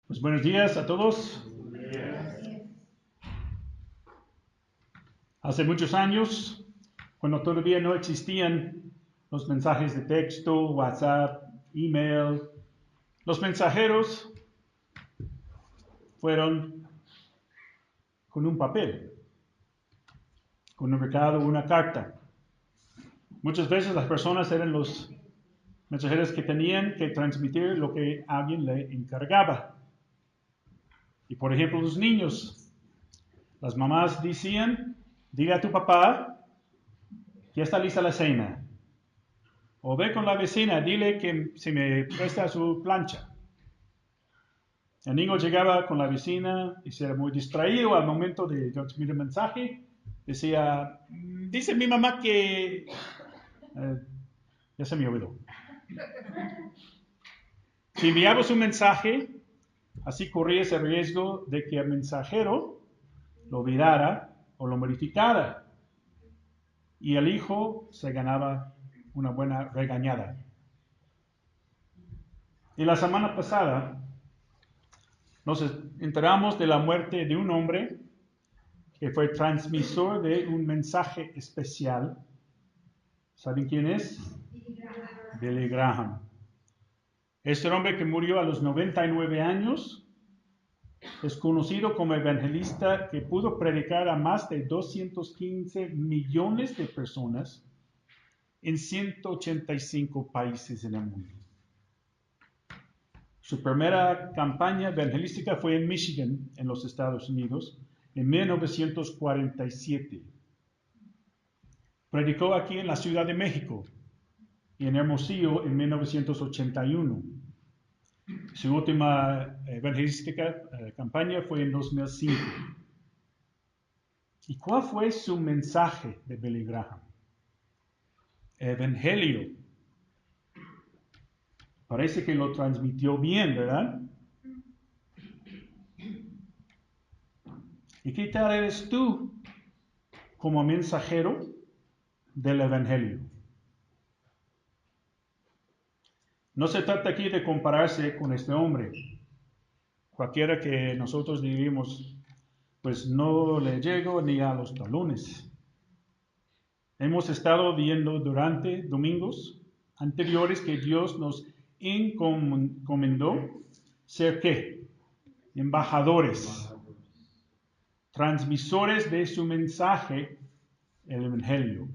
Pues buenos días a todos. Hace muchos años, cuando todavía no existían los mensajes de texto, WhatsApp, email, los mensajeros fueron con un papel, con un recado, una carta. Muchas veces las personas eran los mensajeros que tenían que transmitir lo que alguien le encargaba. Y por ejemplo, los niños, las mamás decían, dile a tu papá que ya está lista la cena. O ve con la vecina, dile que se me presta su plancha. El niño llegaba con la vecina y se era muy distraído al momento de transmitir el mensaje. Decía, dice mi mamá que... ya se me olvidó. Si enviabas un mensaje, así corrías el riesgo de que el mensajero lo olvidara o lo modificara. Y el hijo se ganaba una buena regañada. Y la semana pasada nos enteramos de la muerte de un hombre que fue transmisor de un mensaje especial. ¿Saben quién es? Billy Graham. Este hombre que murió a los 99 años es conocido como evangelista que pudo predicar a más de 215 millones de personas en 185 países en el mundo. Su primera campaña evangelística fue en Michigan, en los Estados Unidos, en 1947. Predicó aquí en la Ciudad de México y en Hermosillo en 1981. Su última evangelística campaña fue en 2005. ¿Y cuál fue su mensaje de Billy Graham? Evangelio. Parece que lo transmitió bien, ¿verdad? ¿Y qué tal eres tú como mensajero del Evangelio? No se trata aquí de compararse con este hombre. Cualquiera que nosotros vivimos, pues no le llego ni a los talones. Hemos estado viendo durante domingos anteriores que Dios nos encomendó ser ¿qué? Embajadores, transmisores de su mensaje, el Evangelio.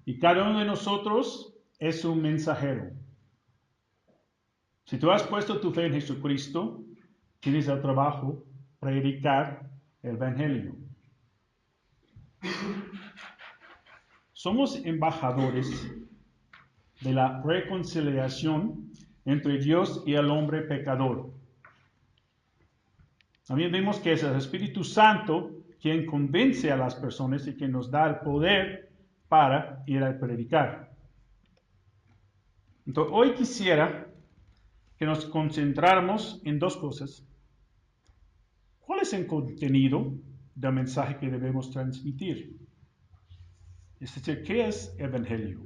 Y cada uno de nosotros es un mensajero. Si tú has puesto tu fe en Jesucristo, tienes el trabajo de predicar el Evangelio. Somos embajadores de la reconciliación entre Dios y el hombre pecador. También vemos que es el Espíritu Santo quien convence a las personas y quien nos da el poder para ir a predicar. Entonces, hoy quisiera que nos concentráramos en dos cosas. ¿Cuál es el contenido del mensaje que debemos transmitir? Es decir, ¿qué es Evangelio?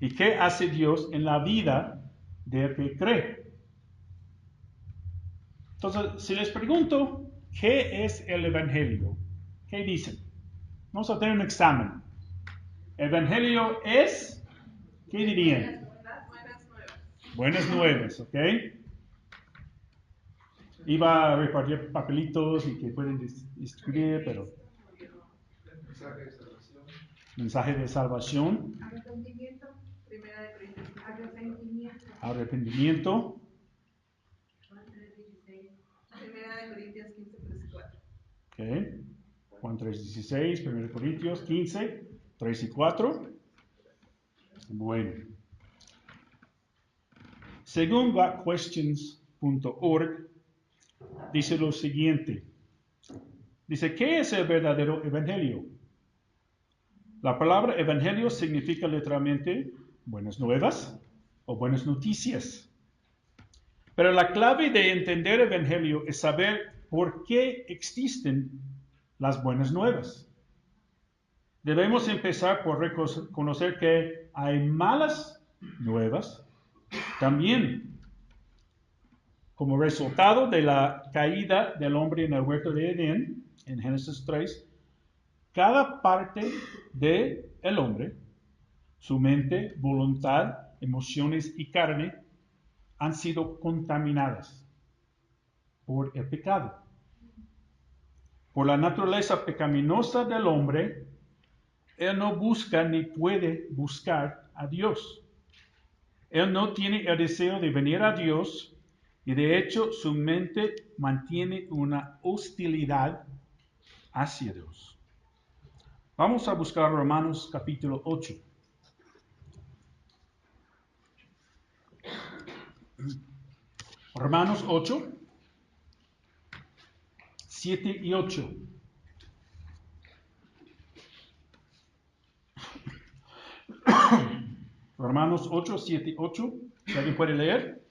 ¿Y qué hace Dios en la vida del que cree? Entonces, si les pregunto, ¿qué es el Evangelio? ¿Qué dicen? Vamos a tener un examen. Evangelio es, ¿qué dirían? Buenas nuevas, ¿ok? Iba a repartir papelitos y que pueden escribir, pero... Mensaje de salvación. Arrepentimiento. Primera de Corintios. Arrepentimiento. Arrepentimiento. Primera de Corintios 15, 3 y 4. Ok. Juan 3:16, 1 Corintios 15, 3 y 4. Bueno. Según GotQuestions.org, dice lo siguiente. Dice, ¿qué es el verdadero evangelio? La palabra evangelio significa literalmente buenas nuevas o buenas noticias. Pero la clave de entender evangelio es saber por qué existen las buenas nuevas. Debemos empezar por reconocer que hay malas nuevas también. como resultado de la caída del hombre en el huerto de Edén, en Génesis 3, cada parte del hombre, su mente, voluntad, emociones y carne, han sido contaminadas por el pecado. Por la naturaleza pecaminosa del hombre, él no busca ni puede buscar a Dios. Él no tiene el deseo de venir a Dios y de hecho su mente mantiene una hostilidad hacia Dios. Vamos a buscar Romanos capítulo 8. Romanos 8, 7 y 8. Romanos 8, 7 y 8. ¿Alguien puede leer?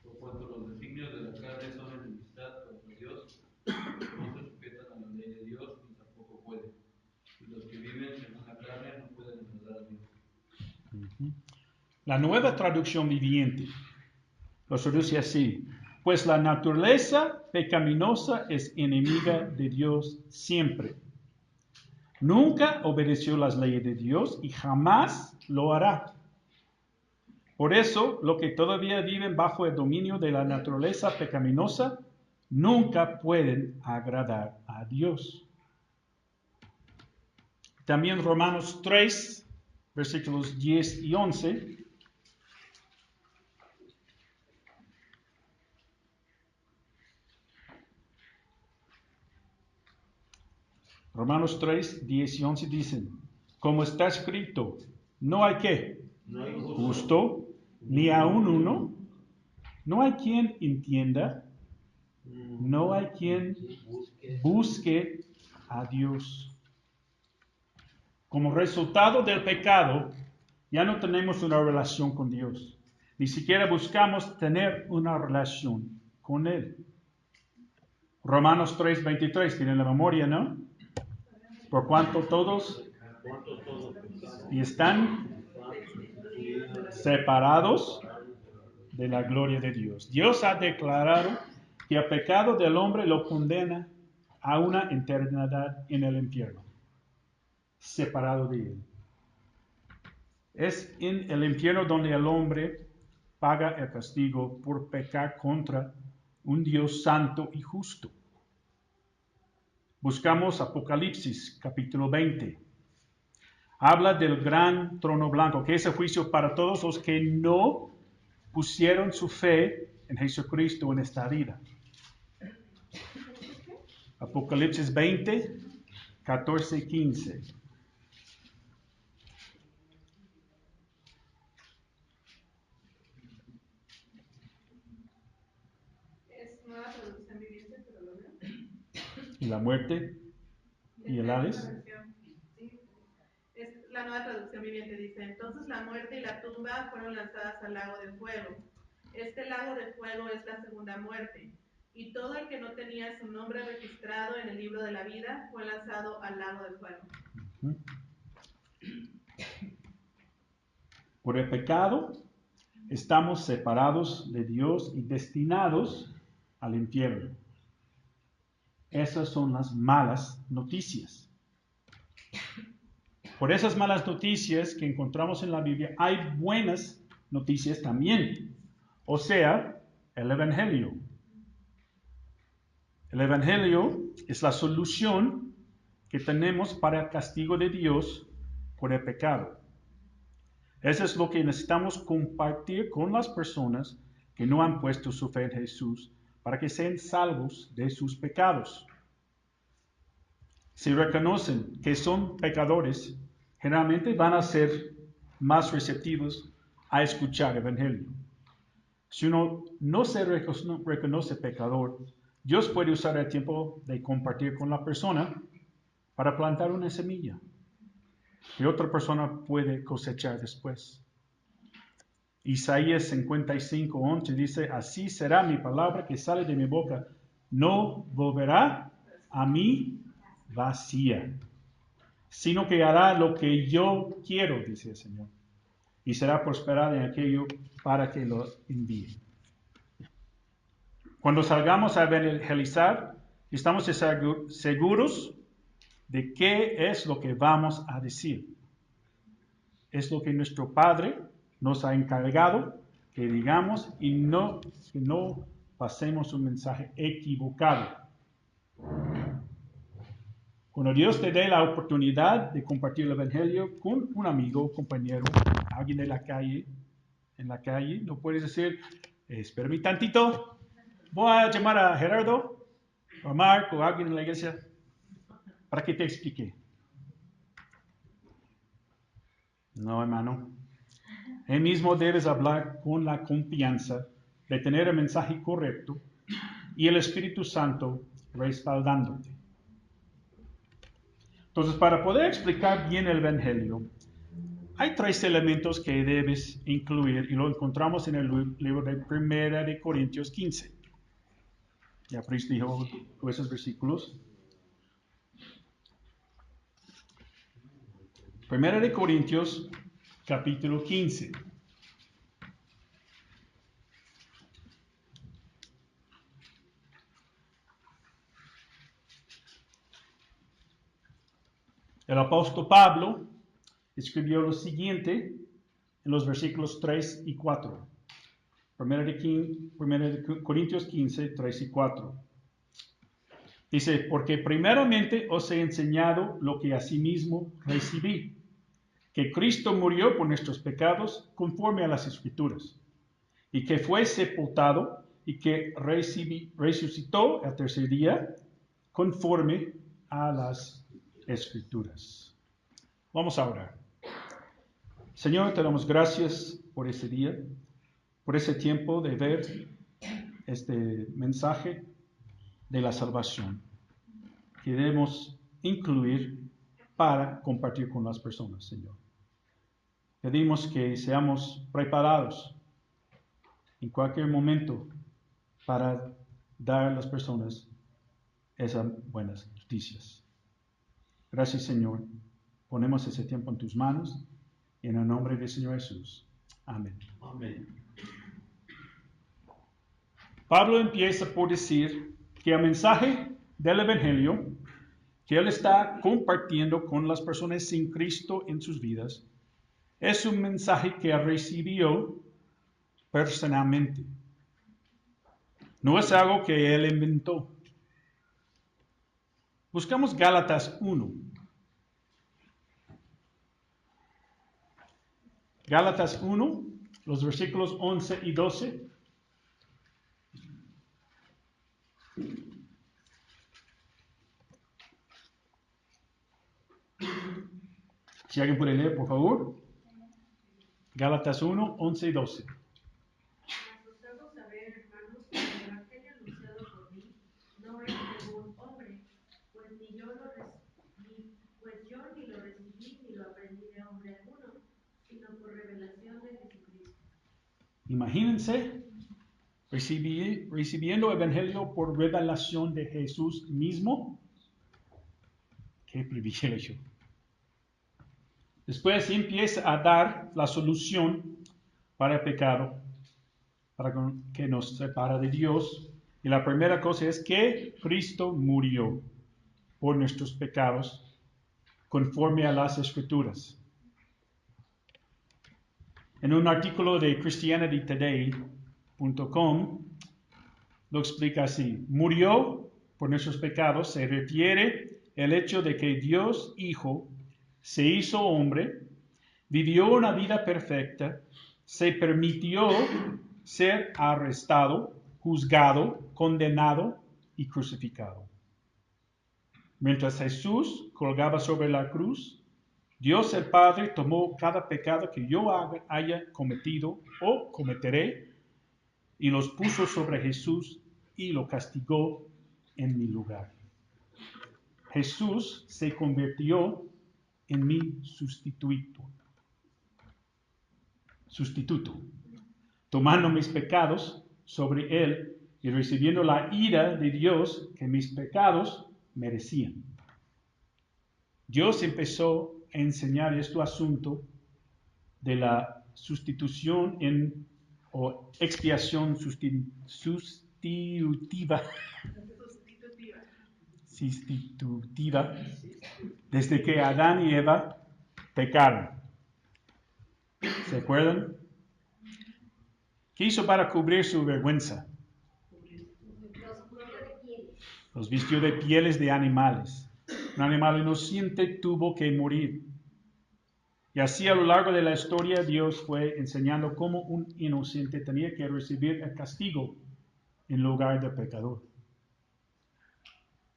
Por cuanto los designios de la carne son enemistad contra Dios, no se sujetan a la ley de Dios ni tampoco pueden. Y los que viven según la carne no pueden agradar a Dios. La nueva traducción viviente lo traduce así: pues la naturaleza pecaminosa es enemiga de Dios siempre. Nunca obedeció las leyes de Dios y jamás lo hará. Por eso, los que todavía viven bajo el dominio de la naturaleza pecaminosa nunca pueden agradar a Dios. También Romanos 3, versículos 10 y 11. Romanos 3, 10 y 11 dicen: como está escrito, no hay ¿qué? No hay Justo, ni aun uno. No hay quien entienda. No hay quien busque a Dios. Como resultado del pecado, ya no tenemos una relación con Dios. Ni siquiera buscamos tener una relación con Él. Romanos 3, 23, tienen la memoria, ¿no? Por cuanto todos y están separados de la gloria de Dios. Dios ha declarado que el pecado del hombre lo condena a una eternidad en el infierno, separado de Él. Es en el infierno donde el hombre paga el castigo por pecar contra un Dios santo y justo. Buscamos Apocalipsis, capítulo 20. Habla del gran trono blanco, que es el juicio para todos los que no pusieron su fe en Jesucristo en esta vida. Apocalipsis 20, 14 y 15. Es nueva traducción viviente, pero lo veo. Y la muerte y el Hades. Sí. Es la nueva traducción viviente, dice: entonces la muerte y la tumba fueron lanzadas al lago de fuego. Este lago de fuego es la segunda muerte. Y todo el que no tenía su nombre registrado en el libro de la vida fue lanzado al lago de fuego. Por el pecado estamos separados de Dios y destinados al infierno. Esas son las malas noticias. Por esas malas noticias que encontramos en la Biblia, hay buenas noticias también. O sea, el Evangelio. El Evangelio es la solución que tenemos para el castigo de Dios por el pecado. Eso es lo que necesitamos compartir con las personas que no han puesto su fe en Jesús para que sean salvos de sus pecados. Si reconocen que son pecadores, generalmente van a ser más receptivos a escuchar el Evangelio. Si uno no se reconoce pecador, Dios puede usar el tiempo de compartir con la persona para plantar una semilla que otra persona puede cosechar después. Isaías 55:11 dice: así será mi palabra que sale de mi boca, no volverá a mí vacía, sino que hará lo que yo quiero, dice el Señor, y será prosperada en aquello para que lo envíe. Cuando salgamos a evangelizar, estamos seguros de qué es lo que vamos a decir. Es lo que nuestro Padre nos ha encargado que digamos y que no pasemos un mensaje equivocado. Cuando Dios te dé la oportunidad de compartir el Evangelio con un amigo, compañero, alguien de la calle, en la calle, no puedes decir, espérame tantito, voy a llamar a Gerardo, o a Marco, o a alguien en la iglesia, para que te explique. No, hermano. Él mismo debes hablar con la confianza de tener el mensaje correcto y el Espíritu Santo respaldándote. Entonces, para poder explicar bien el Evangelio, hay 3 elementos que debes incluir y lo encontramos en el libro de 1 de Corintios 15. Ya Pris dijo esos versículos. 1 de Corintios, capítulo 15. El apóstol Pablo escribió lo siguiente en los versículos 3 y 4. 1 de Corintios 15, 3 y 4. Dice, porque primeramente os he enseñado lo que asimismo recibí, que Cristo murió por nuestros pecados conforme a las Escrituras, y que fue sepultado y que resucitó al tercer día conforme a las Escrituras. Vamos a orar. Señor, te damos gracias por ese día, por ese tiempo de ver este mensaje de la salvación que debemos incluir para compartir con las personas, Señor. Pedimos que seamos preparados en cualquier momento para dar a las personas esas buenas noticias. Gracias, Señor. Ponemos ese tiempo en tus manos y en el nombre del Señor Jesús. Amén. Amén. Pablo empieza por decir que el mensaje del Evangelio que él está compartiendo con las personas sin Cristo en sus vidas es un mensaje que recibió personalmente. No es algo que él inventó. Buscamos Gálatas 1. Gálatas 1, los versículos 11 y 12. Si alguien puede leer, por favor. Gálatas 1, 11 y 12. Os hago saber, hermanos, que el evangelio anunciado por mí no es de un hombre, pues yo ni lo recibí ni lo aprendí de hombre alguno, sino por revelación de Jesucristo. Imagínense recibiendo el evangelio por revelación de Jesús mismo. Qué privilegio. Después empieza a dar la solución para el pecado, para que nos separa de Dios. Y la primera cosa es que Cristo murió por nuestros pecados conforme a las Escrituras. En un artículo de ChristianityToday.com lo explica así. Murió por nuestros pecados se refiere al hecho de que Dios Hijo se hizo hombre, vivió una vida perfecta, se permitió ser arrestado, juzgado, condenado y crucificado. Mientras Jesús colgaba sobre la cruz, Dios el Padre tomó cada pecado que yo haya cometido o cometeré y los puso sobre Jesús y lo castigó en mi lugar. Jesús se convirtió en mi sustituto, tomando mis pecados sobre él y recibiendo la ira de Dios que mis pecados merecían. Dios empezó a enseñar este asunto de la sustitución o expiación sustitutiva desde que Adán y Eva pecaron. ¿Se acuerdan? ¿Qué hizo para cubrir su vergüenza? Los vistió de pieles de animales. Un animal inocente tuvo que morir. Y así a lo largo de la historia Dios fue enseñando cómo un inocente tenía que recibir el castigo en lugar del pecador.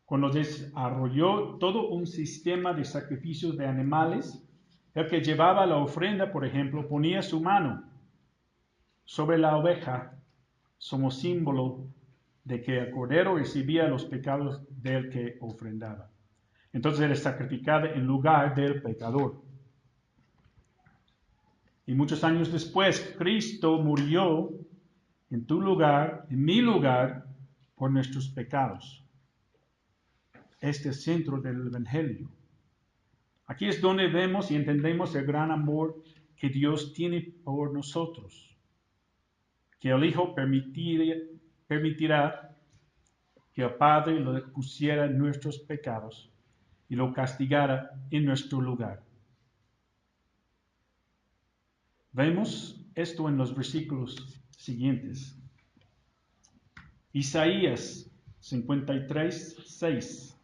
Cuando desarrolló todo un sistema de sacrificios de animales, el que llevaba la ofrenda, por ejemplo, ponía su mano sobre la oveja como símbolo de que el cordero recibía los pecados del que ofrendaba. Entonces era sacrificado en lugar del pecador. Y muchos años después, Cristo murió en tu lugar, en mi lugar, por nuestros pecados. Este es el centro del Evangelio. Aquí es donde vemos y entendemos el gran amor que Dios tiene por nosotros. Que el Hijo permitirá que el Padre lo pusiera en nuestros pecados y lo castigara en nuestro lugar. Vemos esto en los versículos siguientes. Isaías 53:6.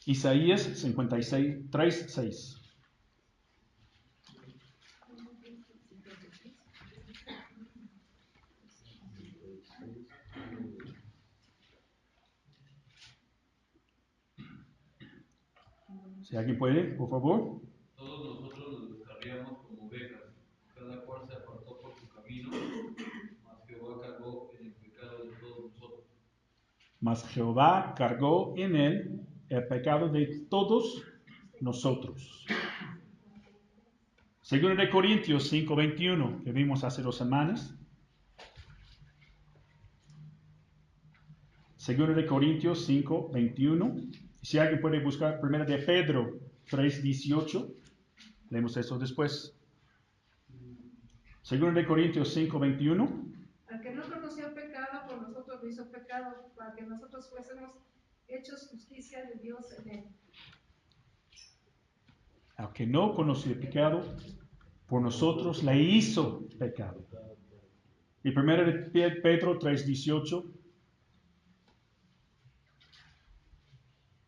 Isaías 53:6. Si alguien puede, por favor. Todos nosotros nos descarriamos como ovejas, cada cual se apartó por su camino, mas Jehová cargó en el pecado de todos nosotros. Mas Jehová cargó en él el pecado de todos nosotros. Segundo de Corintios 5:21, que vimos hace 2 semanas. Segundo de Corintios 5:21. Si alguien puede buscar primero de Pedro 3:18, leemos eso después. Segundo de Corintios 5:21. Al que no conoció el pecado, por nosotros lo hizo pecado, para que nosotros fuésemos hechos justicia de Dios en él. Al que no conoció el pecado, por nosotros le hizo pecado. Y primero de Pedro 3:18.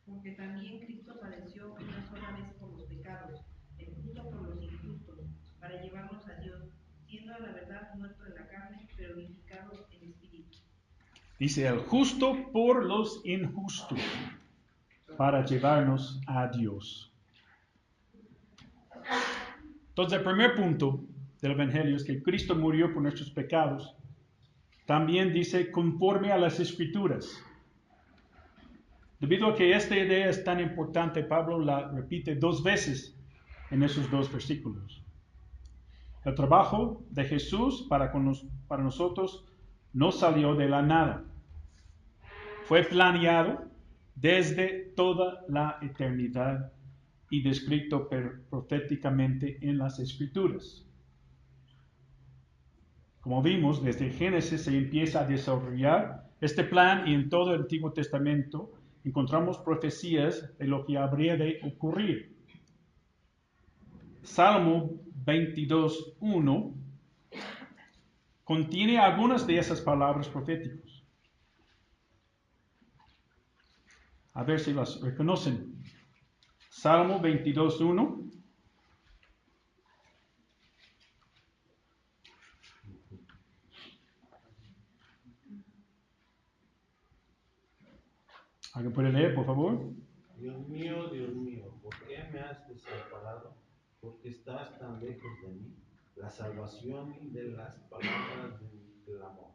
Porque también Cristo padeció una sola vez por los pecados, el justo por los injustos, para llevarnos a Dios, siendo a la verdad muerto en la carne, pero vivificado en espíritu. Dice el justo por los injustos, para llevarnos a Dios. Entonces el primer punto del Evangelio es que Cristo murió por nuestros pecados. También dice conforme a las Escrituras. Debido a que esta idea es tan importante, Pablo la repite 2 veces en esos 2 versículos. El trabajo de Jesús para nosotros no salió de la nada. Fue planeado desde toda la eternidad y descrito proféticamente en las Escrituras. Como vimos, desde Génesis se empieza a desarrollar este plan y en todo el Antiguo Testamento encontramos profecías de lo que habría de ocurrir. Salmo 22:1 contiene algunas de esas palabras proféticas. A ver si las reconocen. Salmo 22:1. ¿Alguien puede leer, por favor? Dios mío, ¿por qué me has desamparado? ¿Por qué estás tan lejos de mí? La salvación de las palabras de mi clamor.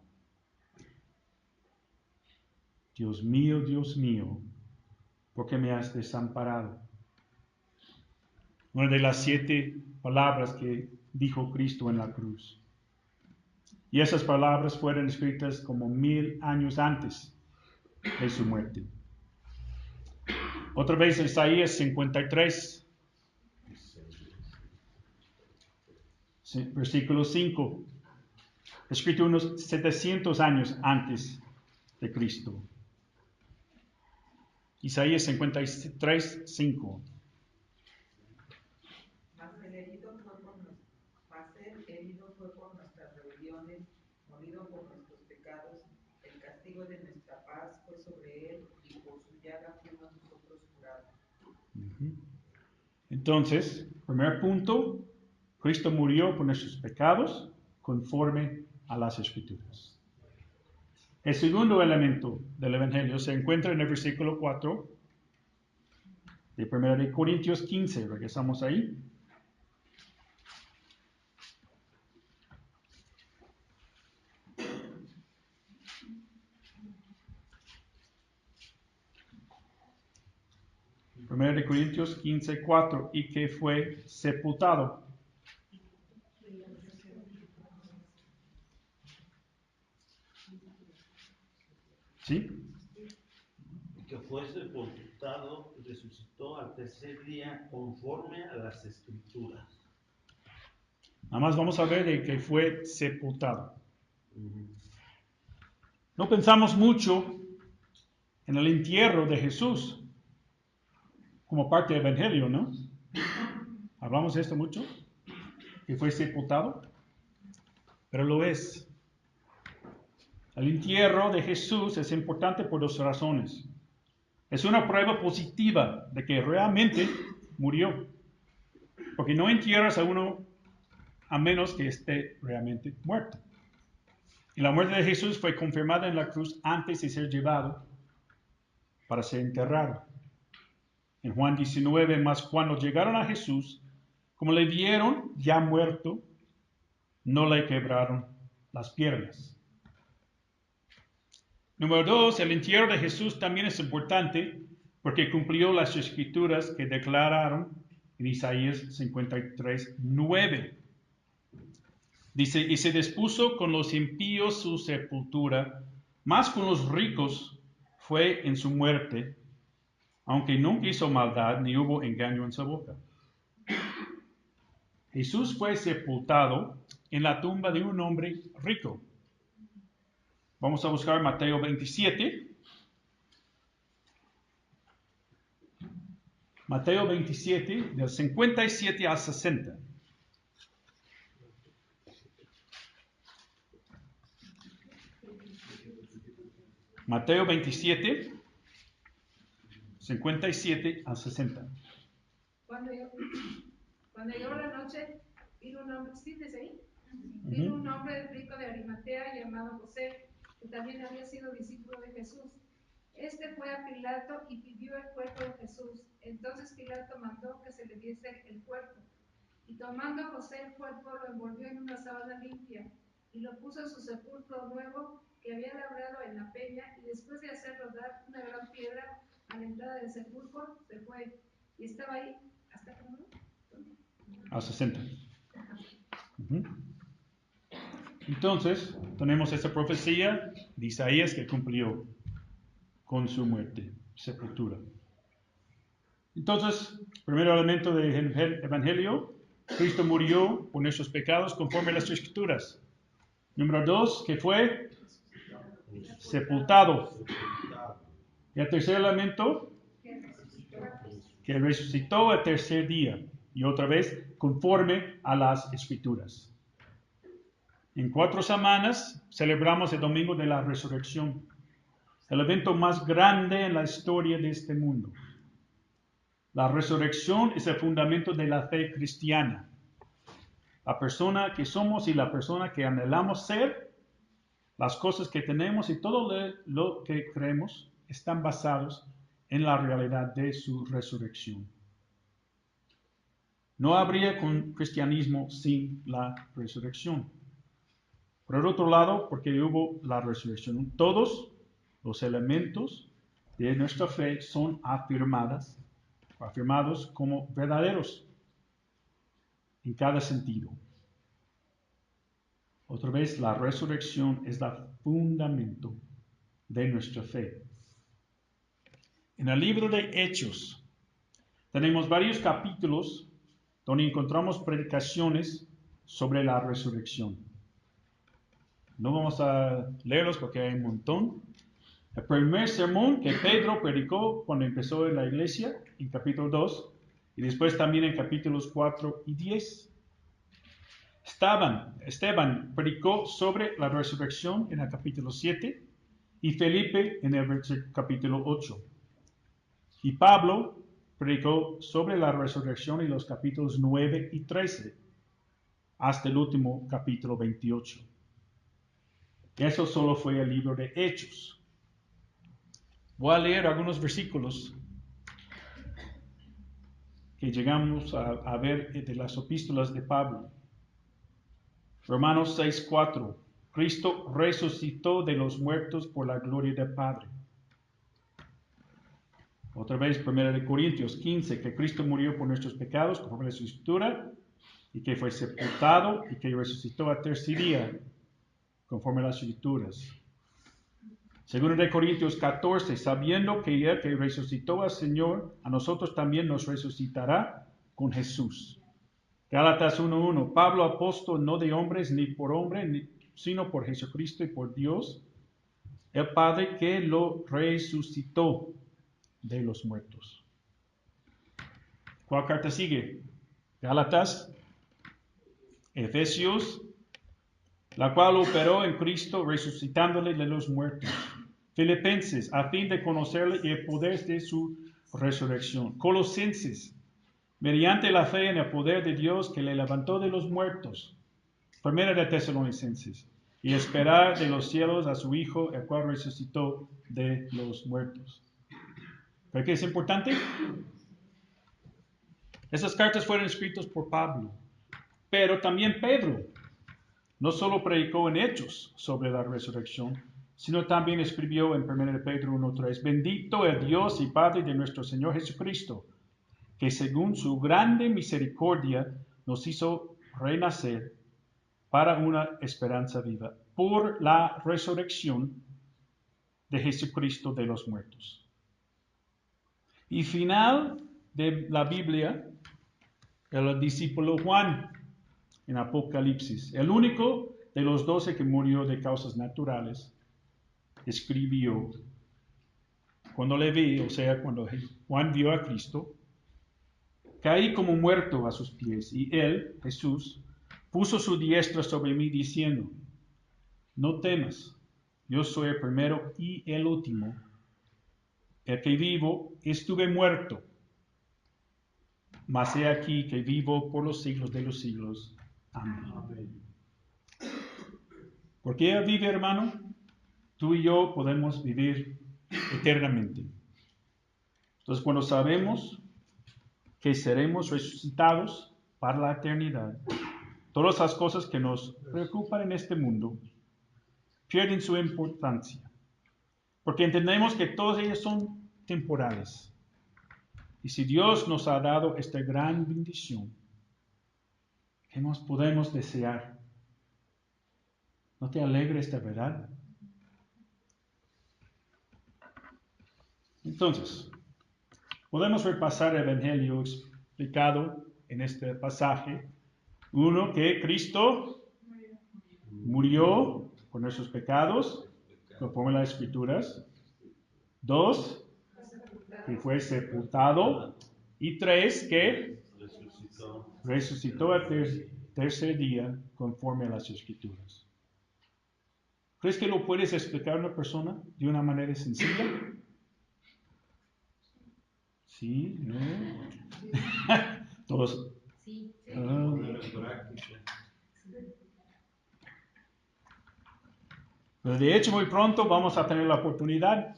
Dios mío, ¿por qué me has desamparado? Una de las 7 palabras que dijo Cristo en la cruz. Y esas palabras fueron escritas como 1000 años antes de su muerte. Otra vez Isaías 53, versículo 5. escrito unos 700 años antes de Cristo. Isaías 53, 5. Mas el herido fue por nuestras rebeliones, molido por nuestros pecados, el castigo de nuestra paz fue sobre él, y por su llaga fuimos nosotros curados. Entonces, primer punto, Cristo murió por nuestros pecados conforme a las Escrituras. El segundo elemento del Evangelio se encuentra en el versículo 4 de 1 Corintios 15. Regresamos ahí. Primero de Corintios 15, 4, y que fue sepultado. ¿Sí? Que fue sepultado y resucitó al tercer día conforme a las Escrituras. Nada más vamos a ver de que fue sepultado. No pensamos mucho en el entierro de Jesús como parte del Evangelio, ¿no? Hablamos de esto mucho, que fue sepultado, pero lo es. El entierro de Jesús es importante por dos razones. Es una prueba positiva de que realmente murió, porque no entierras a uno a menos que esté realmente muerto. Y la muerte de Jesús fue confirmada en la cruz antes de ser llevado para ser enterrado. En Juan 19, más cuando llegaron a Jesús, como le vieron ya muerto, no le quebraron las piernas. Número 2, el entierro de Jesús también es importante porque cumplió las escrituras que declararon en Isaías 53, 9. Dice, y se dispuso con los impíos su sepultura, más con los ricos fue en su muerte, aunque nunca hizo maldad ni hubo engaño en su boca. Jesús fue sepultado en la tumba de un hombre rico. Vamos a buscar Mateo 27. Mateo 27, del 57 al 60. Mateo 27, 57 al 60. Cuando llegó la noche, vino un hombre, ¿sí desde ahí? Vino un hombre rico de Arimatea llamado José, que también había sido discípulo de Jesús. Este fue a Pilato y pidió el cuerpo de Jesús. Entonces Pilato mandó que se le diese el cuerpo. Y tomando a José el cuerpo, lo envolvió en una sábana limpia y lo puso en su sepulcro nuevo que había labrado en la peña, y después de hacer rodar una gran piedra a la entrada del sepulcro, se fue. Y estaba ahí hasta que murió. A 60. Entonces, tenemos esa profecía de Isaías que cumplió con su muerte, sepultura. Entonces, primer elemento del Evangelio, Cristo murió por nuestros pecados conforme a las Escrituras. Número 2, que fue sepultado. Y el tercer elemento, que resucitó el tercer día. Y otra vez, conforme a las Escrituras. En 4 semanas celebramos el Domingo de la Resurrección, el evento más grande en la historia de este mundo. La resurrección es el fundamento de la fe cristiana. La persona que somos y la persona que anhelamos ser, las cosas que tenemos y todo lo que creemos están basados en la realidad de su resurrección. No habría cristianismo sin la resurrección. Por otro lado, porque hubo la resurrección, todos los elementos de nuestra fe son afirmados como verdaderos en cada sentido. Otra vez, la resurrección es el fundamento de nuestra fe. En el libro de Hechos tenemos varios capítulos donde encontramos predicaciones sobre la resurrección. No vamos a leerlos porque hay un montón. El primer sermón que Pedro predicó cuando empezó en la iglesia, en capítulo 2, y después también en capítulos 4 y 10. Esteban predicó sobre la resurrección en el capítulo 7 y Felipe en el capítulo 8. Y Pablo predicó sobre la resurrección en los capítulos 9 y 13 hasta el último capítulo 28. Eso solo fue el libro de Hechos. Voy a leer algunos versículos que llegamos a ver de las epístolas de Pablo. Romanos 6:4. Cristo resucitó de los muertos por la gloria del Padre. Otra vez, 1 Corintios 15, que Cristo murió por nuestros pecados conforme a la Escritura, y que fue sepultado y que resucitó al tercer día conforme a las Escrituras. 2 Corintios 14, sabiendo que el que resucitó al Señor, a nosotros también nos resucitará con Jesús. Gálatas 1:1, Pablo apóstol no de hombres ni por hombre, sino por Jesucristo y por Dios, el Padre que lo resucitó de los muertos. ¿Cuál carta sigue? Gálatas, Efesios, la cual operó en Cristo resucitándole de los muertos. Filipenses, a fin de conocerle y el poder de su resurrección. Colosenses, mediante la fe en el poder de Dios que le levantó de los muertos. Primera de Tesalonicenses, y esperar de los cielos a su Hijo, el cual resucitó de los muertos. ¿Cree que es importante? Esas cartas fueron escritas por Pablo, pero también Pedro. No solo predicó en Hechos sobre la resurrección, sino también escribió en 1 Pedro 1:3, bendito el Dios y Padre de nuestro Señor Jesucristo, que según su grande misericordia nos hizo renacer para una esperanza viva, por la resurrección de Jesucristo de los muertos. Y final de la Biblia, el discípulo Juan, en Apocalipsis, el único de los 12 que murió de causas naturales, escribió, cuando le vi, o sea, cuando Juan vio a Cristo, caí como muerto a sus pies, y él, Jesús, puso su diestra sobre mí diciendo, no temas, yo soy el primero y el último, el que vivo, estuve muerto, mas he aquí que vivo por los siglos de los siglos. Amén. Porque Él vive, hermano, tú y yo podemos vivir eternamente. Entonces, cuando sabemos que seremos resucitados para la eternidad, todas las cosas que nos preocupan en este mundo pierden su importancia. Porque entendemos que todas ellas son temporales. Y si Dios nos ha dado esta gran bendición, ¿qué más podemos desear? ¿No te alegra esta verdad? Entonces, podemos repasar el Evangelio explicado en este pasaje. Uno, que Cristo murió por nuestros pecados, conforme a las Escrituras. 2, que fue sepultado. Y 3, que resucitó al tercer día, conforme a las Escrituras. ¿Crees que lo puedes explicar a una persona de una manera sencilla? Sí, no. Todos. Sí. Pero de hecho, muy pronto vamos a tener la oportunidad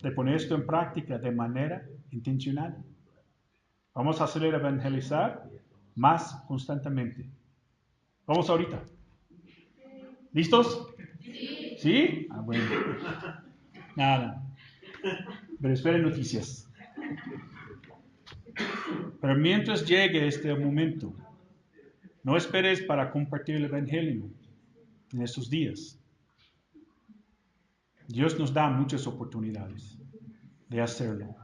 de poner esto en práctica de manera intencional. Vamos a hacer evangelizar más constantemente. Vamos ahorita. ¿Listos? Sí. ¿Sí? Ah, bueno. Nada. Pero esperen noticias. Pero mientras llegue este momento, no esperes para compartir el Evangelio en estos días. Dios nos da muchas oportunidades de hacerlo.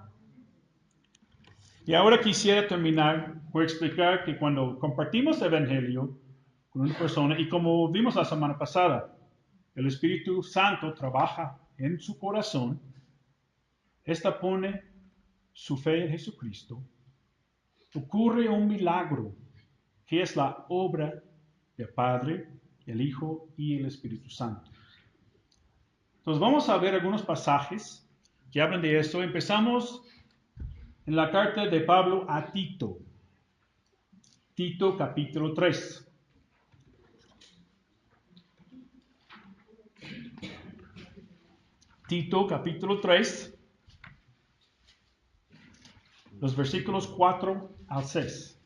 Y ahora quisiera terminar por explicar que cuando compartimos el Evangelio con una persona, y como vimos la semana pasada, el Espíritu Santo trabaja en su corazón, ésta pone su fe en Jesucristo, ocurre un milagro que es la obra del Padre, el Hijo y el Espíritu Santo. Entonces vamos a ver algunos pasajes que hablan de esto. Empezamos en la carta de Pablo a Tito. Tito capítulo 3. Tito capítulo 3, los versículos 4 al 6.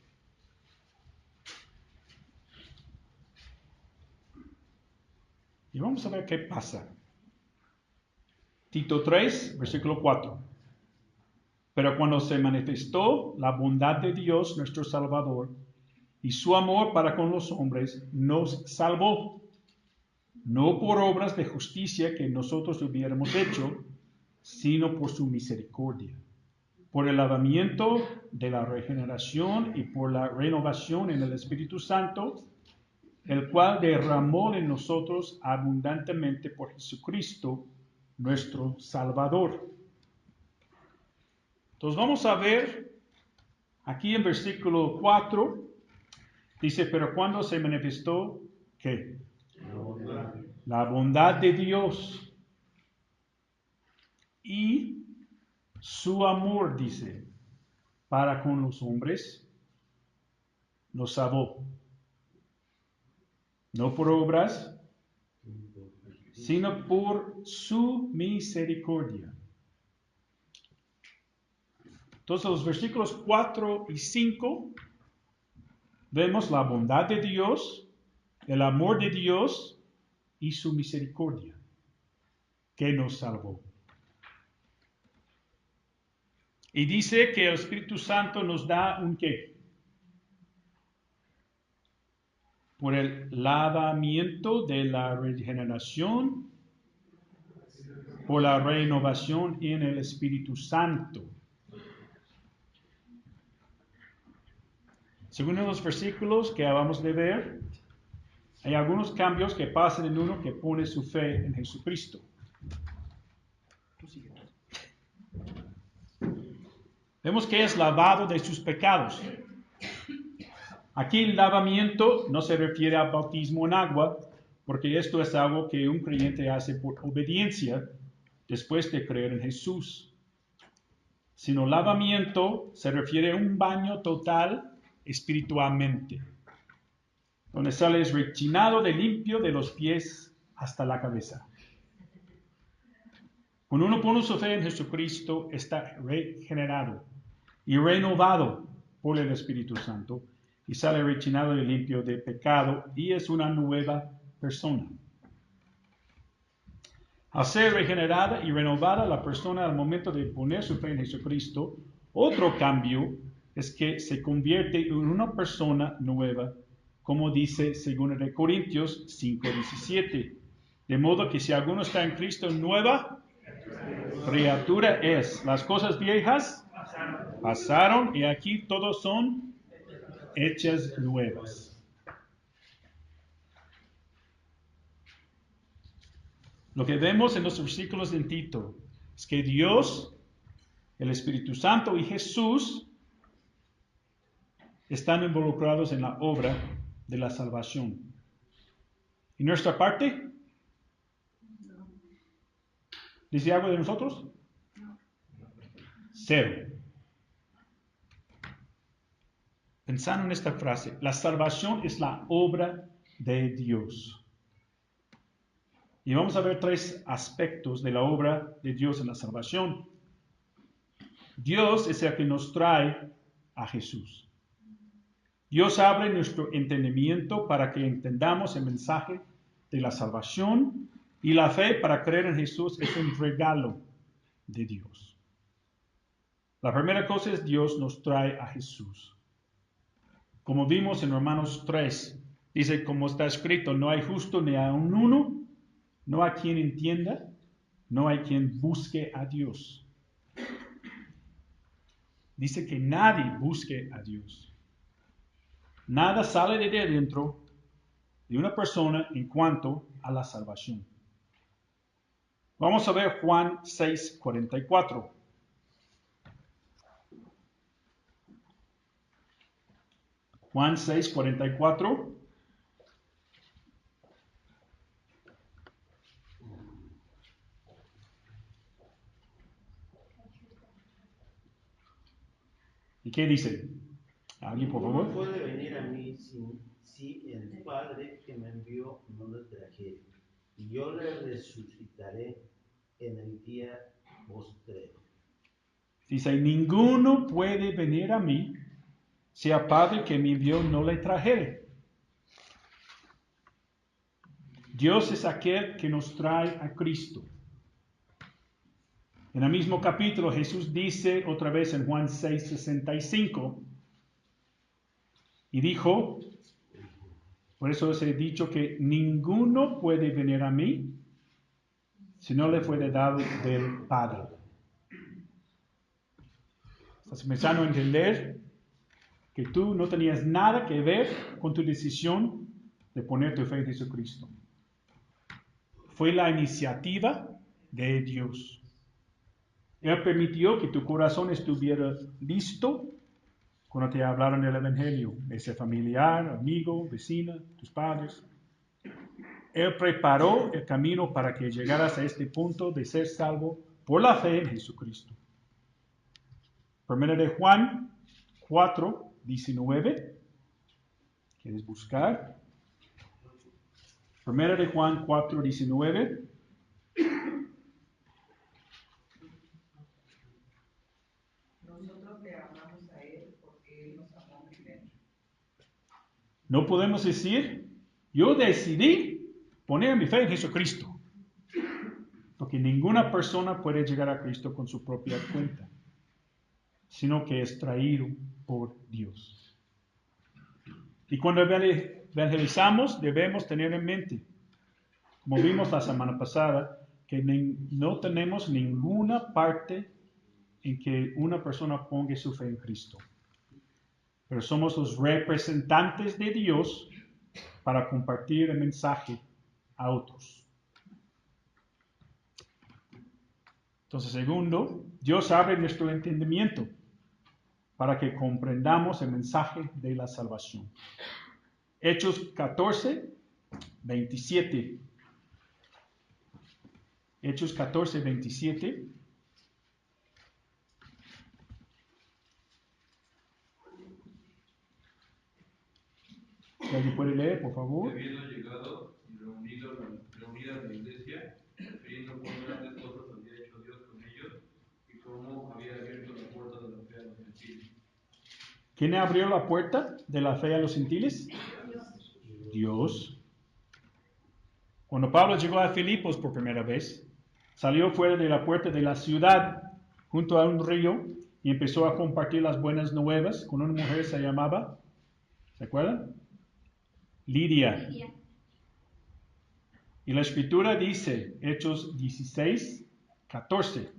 Y vamos a ver qué pasa. Tito 3, versículo 4. Pero cuando se manifestó la bondad de Dios nuestro Salvador y su amor para con los hombres, nos salvó, no por obras de justicia que nosotros hubiéramos hecho, sino por su misericordia, por el lavamiento de la regeneración y por la renovación en el Espíritu Santo, el cual derramó en nosotros abundantemente por Jesucristo, nuestro Salvador. Entonces vamos a ver aquí en versículo 4, dice, pero cuando se manifestó, ¿qué? La bondad de Dios y su amor, dice, para con los hombres, nos salvó. No por obras, sino por su misericordia. Entonces, los versículos 4 y 5, vemos la bondad de Dios, el amor de Dios y su misericordia, que nos salvó. Y dice que el Espíritu Santo nos da un ¿qué? Por el lavamiento de la regeneración, por la renovación en el Espíritu Santo. Según los versículos que acabamos de ver, hay algunos cambios que pasan en uno que pone su fe en Jesucristo. Vemos que es lavado de sus pecados. Aquí el lavamiento no se refiere al bautismo en agua, porque esto es algo que un creyente hace por obediencia después de creer en Jesús. Sino lavamiento se refiere a un baño total espiritualmente, donde sales rechinado de limpio de los pies hasta la cabeza. Cuando uno pone su fe en Jesucristo, está regenerado y renovado por el Espíritu Santo y sale rechinado y limpio de pecado y es una nueva persona. Al ser regenerada y renovada la persona al momento de poner su fe en Jesucristo, otro cambio es que se convierte en una persona nueva, como dice 2 Corintios 5:17. De modo que si alguno está en Cristo, nueva criatura es. Las cosas viejas pasaron y aquí todos son hechas nuevas. Lo que vemos en los versículos de Tito es que Dios, el Espíritu Santo y Jesús están involucrados en la obra de la salvación. ¿Y nuestra parte? ¿Dice algo de nosotros? Cero. Pensando en esta frase, la salvación es la obra de Dios. Y vamos a ver 3 aspectos de la obra de Dios en la salvación. Dios es el que nos trae a Jesús. Dios abre nuestro entendimiento para que entendamos el mensaje de la salvación y la fe para creer en Jesús es un regalo de Dios. La primera cosa es Dios nos trae a Jesús. Como vimos en Romanos 3, dice como está escrito, no hay justo ni aun uno, no hay quien entienda, no hay quien busque a Dios. Dice que nadie busque a Dios. Nada sale de dentro de una persona en cuanto a la salvación. Vamos a ver Juan 6:44. Juan 6:44. ¿Y qué dice? ¿Alguien, por favor? No puede venir a mí si el Padre que me envió no lo trajere. Y yo le resucitaré en el día postrero. Dice, ninguno puede venir a mí si el Padre que me envió no le trajere. Dios es aquel que nos trae a Cristo. En el mismo capítulo Jesús dice otra vez en Juan 6:65 y dijo, por eso os he dicho que ninguno puede venir a mí si no le fuere dado del Padre. Estás empezando a entender que tú no tenías nada que ver con tu decisión de poner tu fe en Jesucristo. Fue la iniciativa de Dios. Él permitió que tu corazón estuviera listo cuando te hablaron del Evangelio, ese familiar, amigo, vecina, tus padres. Él preparó el camino para que llegaras a este punto de ser salvo por la fe en Jesucristo. Primera de Juan 4:19. ¿Quieres buscar? Primera de Juan 4:19. Nosotros le amamos a Él porque Él nos amó primero. No podemos decir, yo decidí poner mi fe en Jesucristo. Porque ninguna persona puede llegar a Cristo con su propia cuenta, sino que es traído por Dios. Y cuando evangelizamos, debemos tener en mente, como vimos la semana pasada, que no tenemos ninguna parte en que una persona ponga su fe en Cristo. Pero somos los representantes de Dios para compartir el mensaje a otros. Entonces, segundo, Dios abre nuestro entendimiento para que comprendamos el mensaje de la salvación. Hechos 14:27. Hechos 14:27. ¿Alguien puede leer, por favor? Habiendo llegado y reunida la iglesia, refiriendo cuán grandes cosas había hecho Dios con ellos y cómo había abierto la puerta de la fe a los gentiles. ¿Quién abrió la puerta de la fe a los gentiles? Dios. Cuando Pablo llegó a Filipos por primera vez, salió fuera de la puerta de la ciudad, junto a un río, y empezó a compartir las buenas nuevas con una mujer que se llamaba, ¿se acuerdan? Lidia. Y la escritura dice, Hechos 16:14.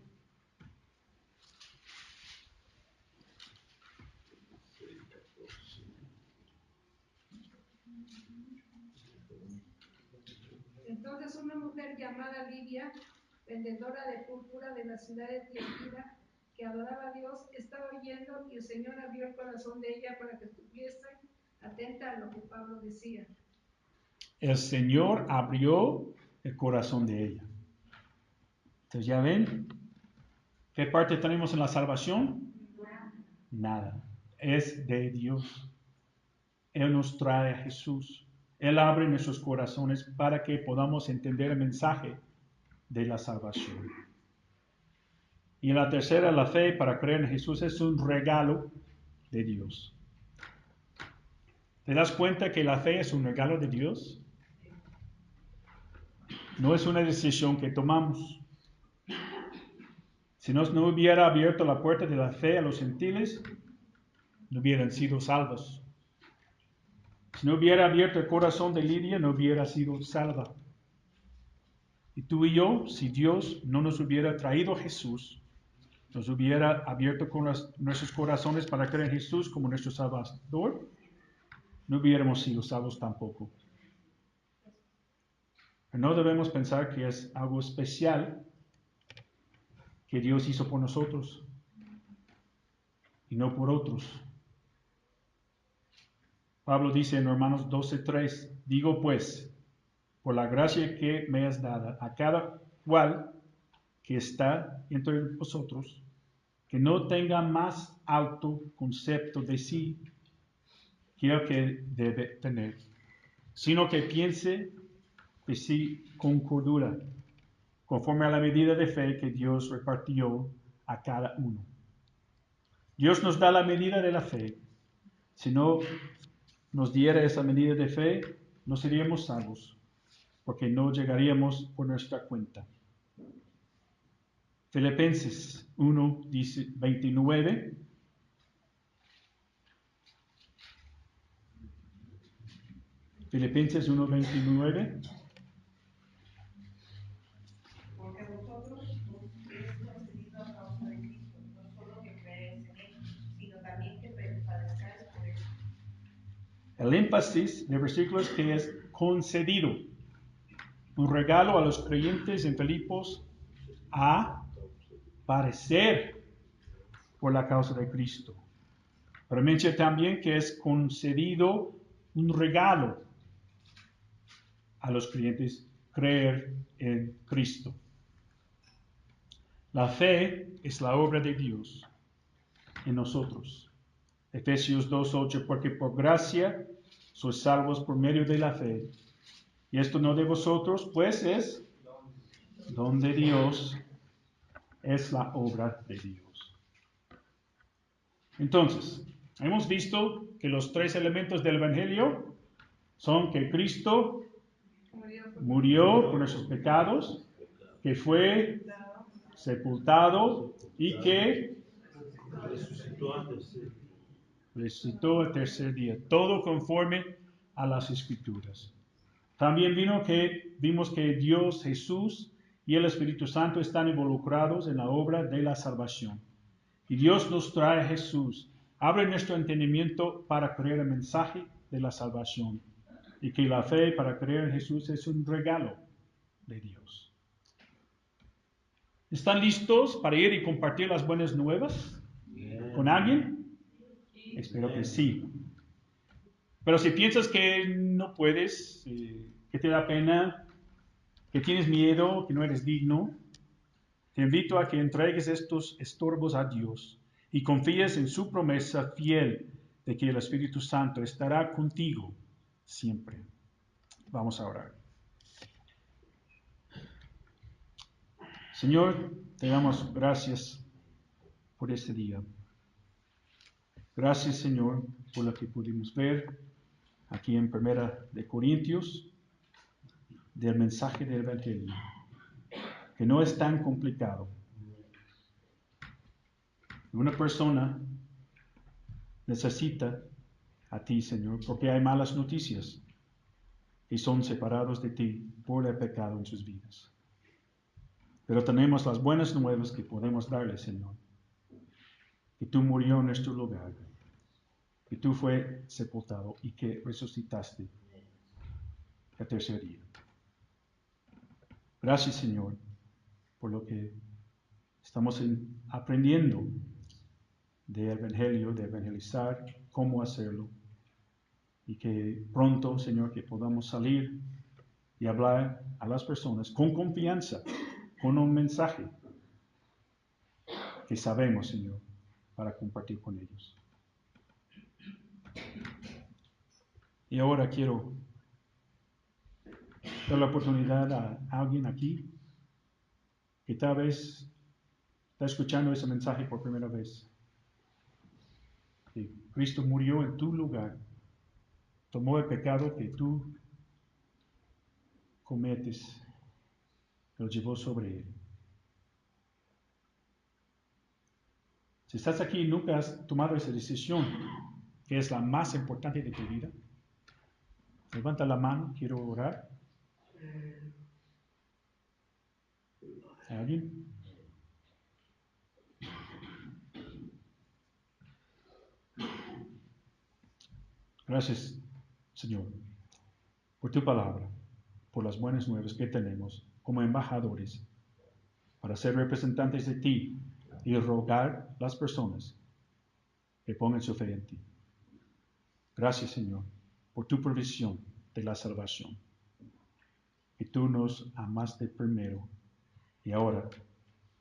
Entonces una mujer llamada Lidia, vendedora de púrpura de la ciudad de Tiatira, que adoraba a Dios, estaba oyendo y el Señor abrió el corazón de ella para que estuviese atenta a lo que Pablo decía. El Señor abrió el corazón de ella. Entonces, ¿ya ven? ¿Qué parte tenemos en la salvación? Nada. Es de Dios. Él nos trae a Jesús. Él abre nuestros corazones para que podamos entender el mensaje de la salvación. Y la tercera, la fe para creer en Jesús es un regalo de Dios. ¿Te das cuenta que la fe es un regalo de Dios? No es una decisión que tomamos. Si no hubiera abierto la puerta de la fe a los gentiles, no hubieran sido salvos. Si no hubiera abierto el corazón de Lidia, no hubiera sido salva. Y tú y yo, si Dios no nos hubiera traído a Jesús, nos hubiera abierto nuestros corazones para creer en Jesús como nuestro Salvador, no hubiéramos sido salvos tampoco. No debemos pensar que es algo especial que Dios hizo por nosotros y no por otros. Pablo dice en Romanos 12:3, digo pues, por la gracia que me has dada, a cada cual que está entre vosotros, que no tenga más alto concepto de sí que el que debe tener, sino que piense de sí con cordura, conforme a la medida de fe que Dios repartió a cada uno. Dios nos da la medida de la fe. Si no nos diera esa medida de fe, no seríamos salvos, porque no llegaríamos por nuestra cuenta. Filipenses 1:29. Filipenses 1:29. Porque a vosotros os es concedido a causa de Cristo, no solo que creáis en Él, sino también que padezcáis por Él. El énfasis del versículo es que es concedido. Un regalo a los creyentes en Filipos a padecer por la causa de Cristo. Pero menciona también que es concedido un regalo a los creyentes creer en Cristo. La fe es la obra de Dios en nosotros. Efesios 2:8, porque por gracia sois salvos por medio de la fe. Y esto no de vosotros, pues es don de Dios, es la obra de Dios. Entonces, hemos visto que los tres elementos del Evangelio son que Cristo murió por nuestros pecados, que fue sepultado y que resucitó al tercer día. Todo conforme a las Escrituras. También vimos que Dios, Jesús y el Espíritu Santo están involucrados en la obra de la salvación. Y Dios nos trae a Jesús. Abre nuestro entendimiento para creer el mensaje de la salvación. Y que la fe para creer en Jesús es un regalo de Dios. ¿Están listos para ir y compartir las buenas nuevas con alguien? Espero que sí. Pero si piensas que no puedes, que te da pena, que tienes miedo, que no eres digno, te invito a que entregues estos estorbos a Dios y confíes en su promesa fiel de que el Espíritu Santo estará contigo siempre. Vamos a orar. Señor, te damos gracias por este día. Gracias, Señor, por lo que pudimos ver aquí en 1 de Corintios del mensaje del Evangelio, que no es tan complicado. Una persona necesita a ti, Señor, porque hay malas noticias y son separados de ti por el pecado en sus vidas. Pero tenemos las buenas nuevas que podemos darle, Señor. Que tú murió en nuestro lugar, que tú fue sepultado y que resucitaste el tercer día. Gracias, Señor, por lo que estamos aprendiendo del Evangelio, de evangelizar, cómo hacerlo. Y que pronto, Señor, que podamos salir y hablar a las personas con confianza, con un mensaje que sabemos, Señor, para compartir con ellos. Y ahora quiero dar la oportunidad a alguien aquí que tal vez está escuchando ese mensaje por primera vez. Que Cristo murió en tu lugar, tomó el pecado que tú cometes, lo llevó sobre él. Si estás aquí y nunca has tomado esa decisión, que es la más importante de tu vida, levanta la mano, quiero orar. ¿Alguien? Gracias, Señor, por tu palabra, por las buenas nuevas que tenemos como embajadores para ser representantes de ti y rogar a las personas que pongan su fe en ti. Gracias, Señor, por tu provisión de la salvación. Que tú nos amaste primero y ahora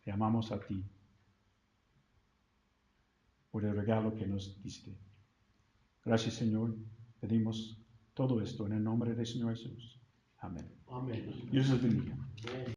te amamos a ti por el regalo que nos diste. Gracias, Señor. Pedimos todo esto en el nombre del Señor Jesús. Amén. Amén. Dios los bendiga. Amén.